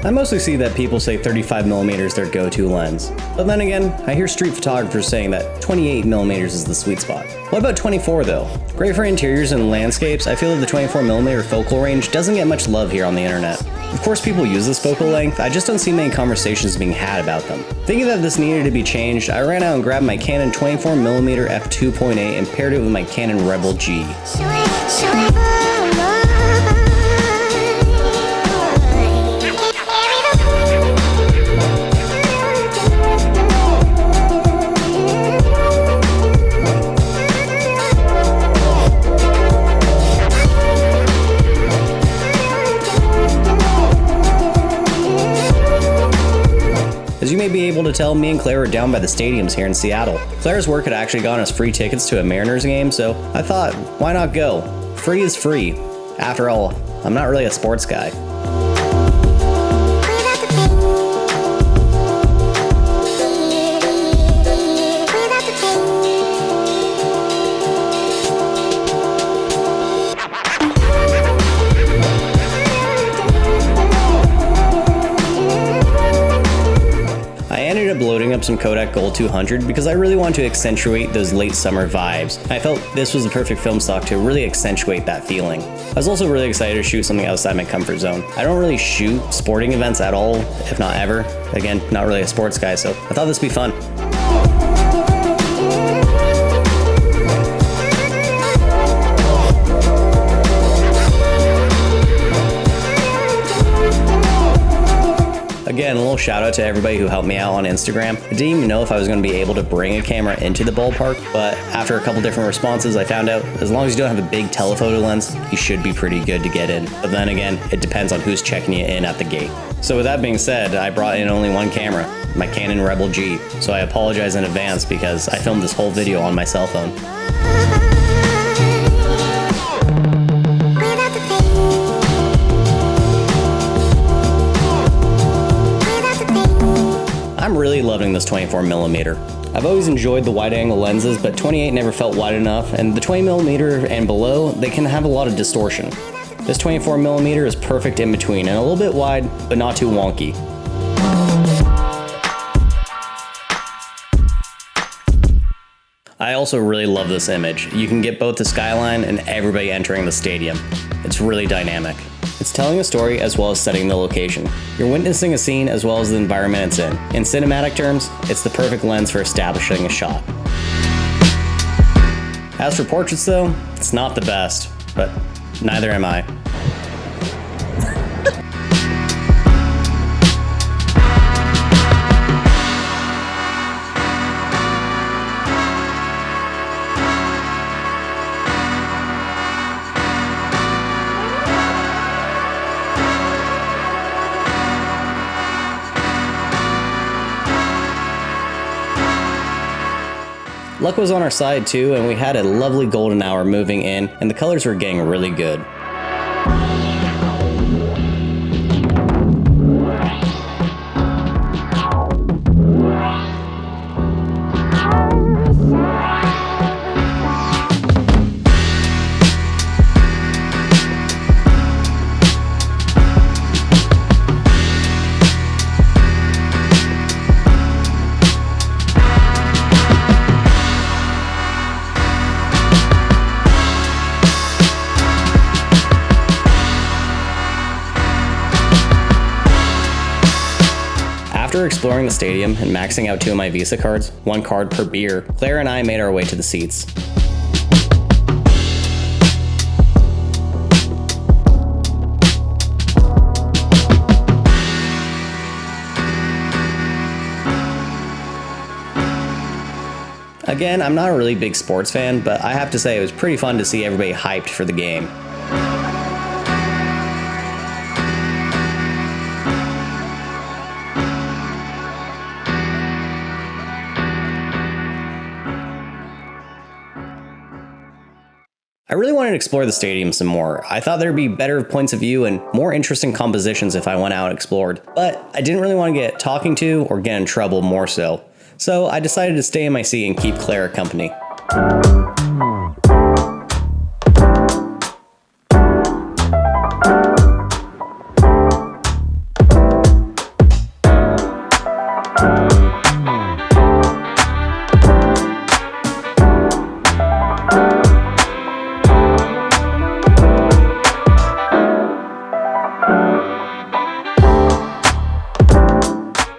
I mostly see that people say 35mm is their go-to lens. But then again, I hear street photographers saying that 28mm is the sweet spot. What about 24 though? Great for interiors and landscapes, I feel like the 24mm focal range doesn't get much love here on the internet. Of course people use this focal length, I just don't see many conversations being had about them. Thinking that this needed to be changed, I ran out and grabbed my Canon 24mm f2.8 and paired it with my Canon Rebel G. As you may be able to tell, me and Claire were down by the stadiums here in Seattle. Claire's work had actually gotten us free tickets to a Mariners game, so I thought, why not go? Free is free. After all, I'm not really a sports guy. Loading up some Kodak Gold 200 because I really wanted to accentuate those late summer vibes. I felt this was the perfect film stock to really accentuate that feeling. I was also really excited to shoot something outside my comfort zone. I don't really shoot sporting events at all, if not ever. Again, not really a sports guy, so I thought this would be fun. Again, a little shout out to everybody who helped me out on Instagram. I didn't even know if I was going to be able to bring a camera into the ballpark, but after a couple different responses, I found out as long as you don't have a big telephoto lens, you should be pretty good to get in. But then again, it depends on who's checking you in at the gate. So with that being said, I brought in only one camera, my Canon Rebel G, so I apologize in advance because I filmed this whole video on my cell phone. I'm really loving this 24mm. I've always enjoyed the wide angle lenses, but 28 never felt wide enough, and the 20mm and below, they can have a lot of distortion. This 24mm is perfect in between and a little bit wide, but not too wonky. I also really love this image. You can get both the skyline and everybody entering the stadium. It's really dynamic. It's telling a story as well as setting the location. You're witnessing a scene as well as the environment it's in. In cinematic terms, it's the perfect lens for establishing a shot. As for portraits though, it's not the best, but neither am I. Luck was on our side too, and we had a lovely golden hour moving in, and the colors were getting really good. After exploring the stadium and maxing out 2 of my Visa cards, 1 card per beer, Claire and I made our way to the seats. Again, I'm not a really big sports fan, but I have to say it was pretty fun to see everybody hyped for the game. I really wanted to explore the stadium some more. I thought there'd be better points of view and more interesting compositions if I went out and explored, but I didn't really want to get talking to or get in trouble more so. so I decided to stay in my seat and keep Clara company.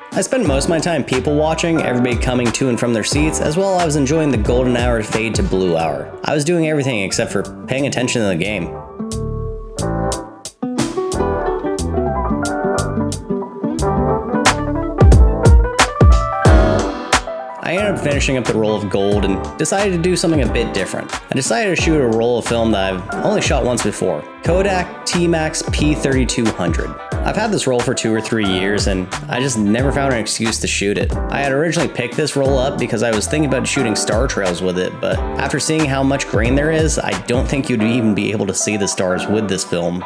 I spent most of my time people watching, everybody coming to and from their seats, as well as I was enjoying the golden hour fade to blue hour. I was doing everything except for paying attention to the game. I ended up finishing up the roll of gold and decided to do something a bit different. I decided to shoot a roll of film that I've only shot once before, Kodak TMAX P3200. I've had this roll for 2 or 3 years and I just never found an excuse to shoot it. I had originally picked this roll up because I was thinking about shooting star trails with it, but after seeing how much grain there is, I don't think you'd even be able to see the stars with this film.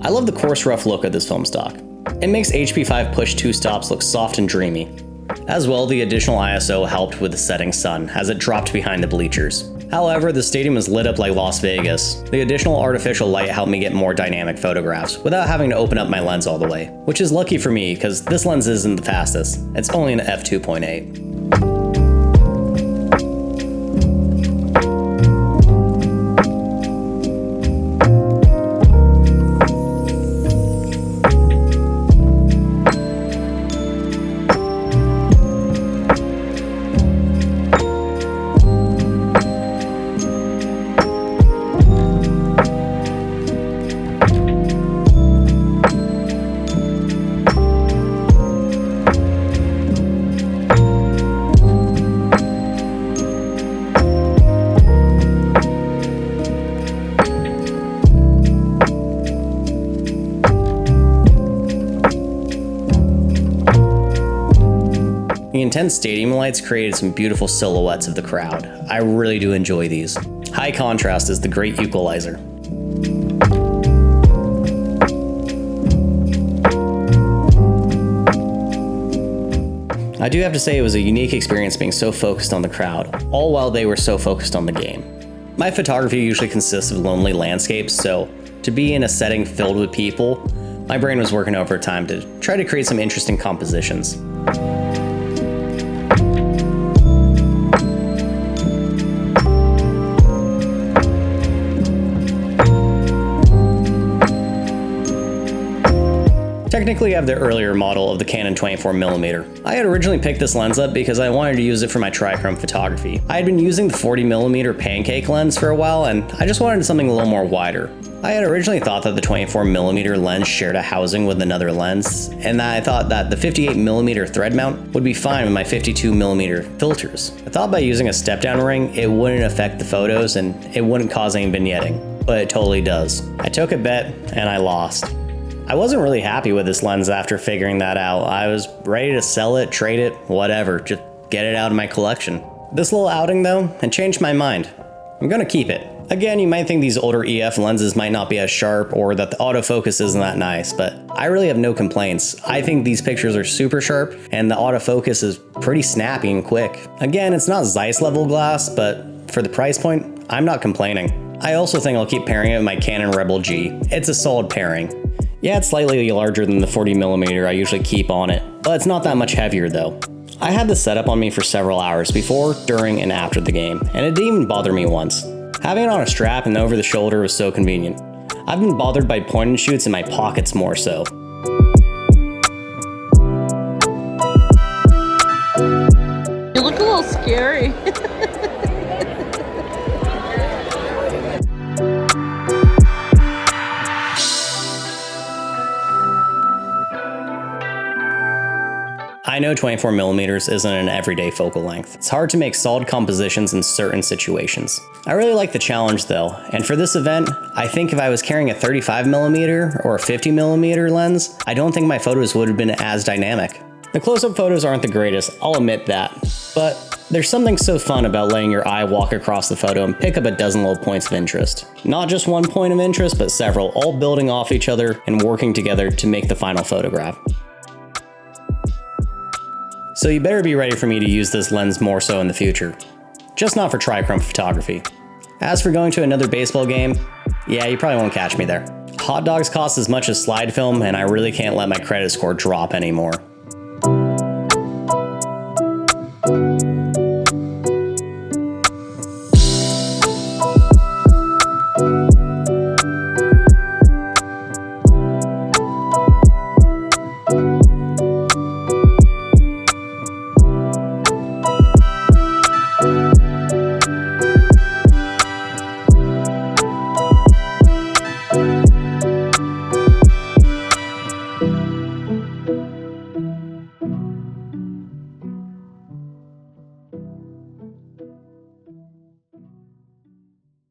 I love the coarse, rough look of this film stock. It makes HP5 push 2 stops look soft and dreamy. As well, the additional ISO helped with the setting sun as it dropped behind the bleachers. However, the stadium was lit up like Las Vegas. The additional artificial light helped me get more dynamic photographs without having to open up my lens all the way, which is lucky for me because this lens isn't the fastest. It's only an f2.8. The intense stadium lights created some beautiful silhouettes of the crowd. I really do enjoy these. High contrast is the great equalizer. I do have to say it was a unique experience being so focused on the crowd, all while they were so focused on the game. My photography usually consists of lonely landscapes, so to be in a setting filled with people, my brain was working overtime to try to create some interesting compositions. Technically, I have the earlier model of the Canon 24mm. I had originally picked this lens up because I wanted to use it for my trichrome photography. I had been using the 40mm pancake lens for a while, and I just wanted something a little more wider. I had originally thought that the 24mm lens shared a housing with another lens, and I thought that the 58mm thread mount would be fine with my 52mm filters. I thought by using a step-down ring, it wouldn't affect the photos and it wouldn't cause any vignetting, but it totally does. I took a bet and I lost. I wasn't really happy with this lens after figuring that out. I was ready to sell it, trade it, whatever, just get it out of my collection. This little outing though had changed my mind. I'm gonna keep it. Again, you might think these older EF lenses might not be as sharp or that the autofocus isn't that nice, but I really have no complaints. I think these pictures are super sharp and the autofocus is pretty snappy and quick. Again, it's not Zeiss level glass, but for the price point, I'm not complaining. I also think I'll keep pairing it with my Canon Rebel G. It's a solid pairing. Yeah, it's slightly larger than the 40mm I usually keep on it, but it's not that much heavier though. I had this set up on me for several hours before, during, and after the game, and it didn't even bother me once. Having it on a strap and over the shoulder was so convenient. I've been bothered by point and shoots in my pockets more so. You look a little scary. know 24mm isn't an everyday focal length. It's hard to make solid compositions in certain situations. I really like the challenge though, and for this event, I think if I was carrying a 35mm or a 50mm lens, I don't think my photos would have been as dynamic. The close-up photos aren't the greatest, I'll admit that, but there's something so fun about letting your eye walk across the photo and pick up a dozen little points of interest. Not just one point of interest, but several, all building off each other and working together to make the final photograph. So you better be ready for me to use this lens more so in the future. Just not for trichrome photography. As for going to another baseball game, yeah, you probably won't catch me there. Hot dogs cost as much as slide film, and I really can't let my credit score drop anymore.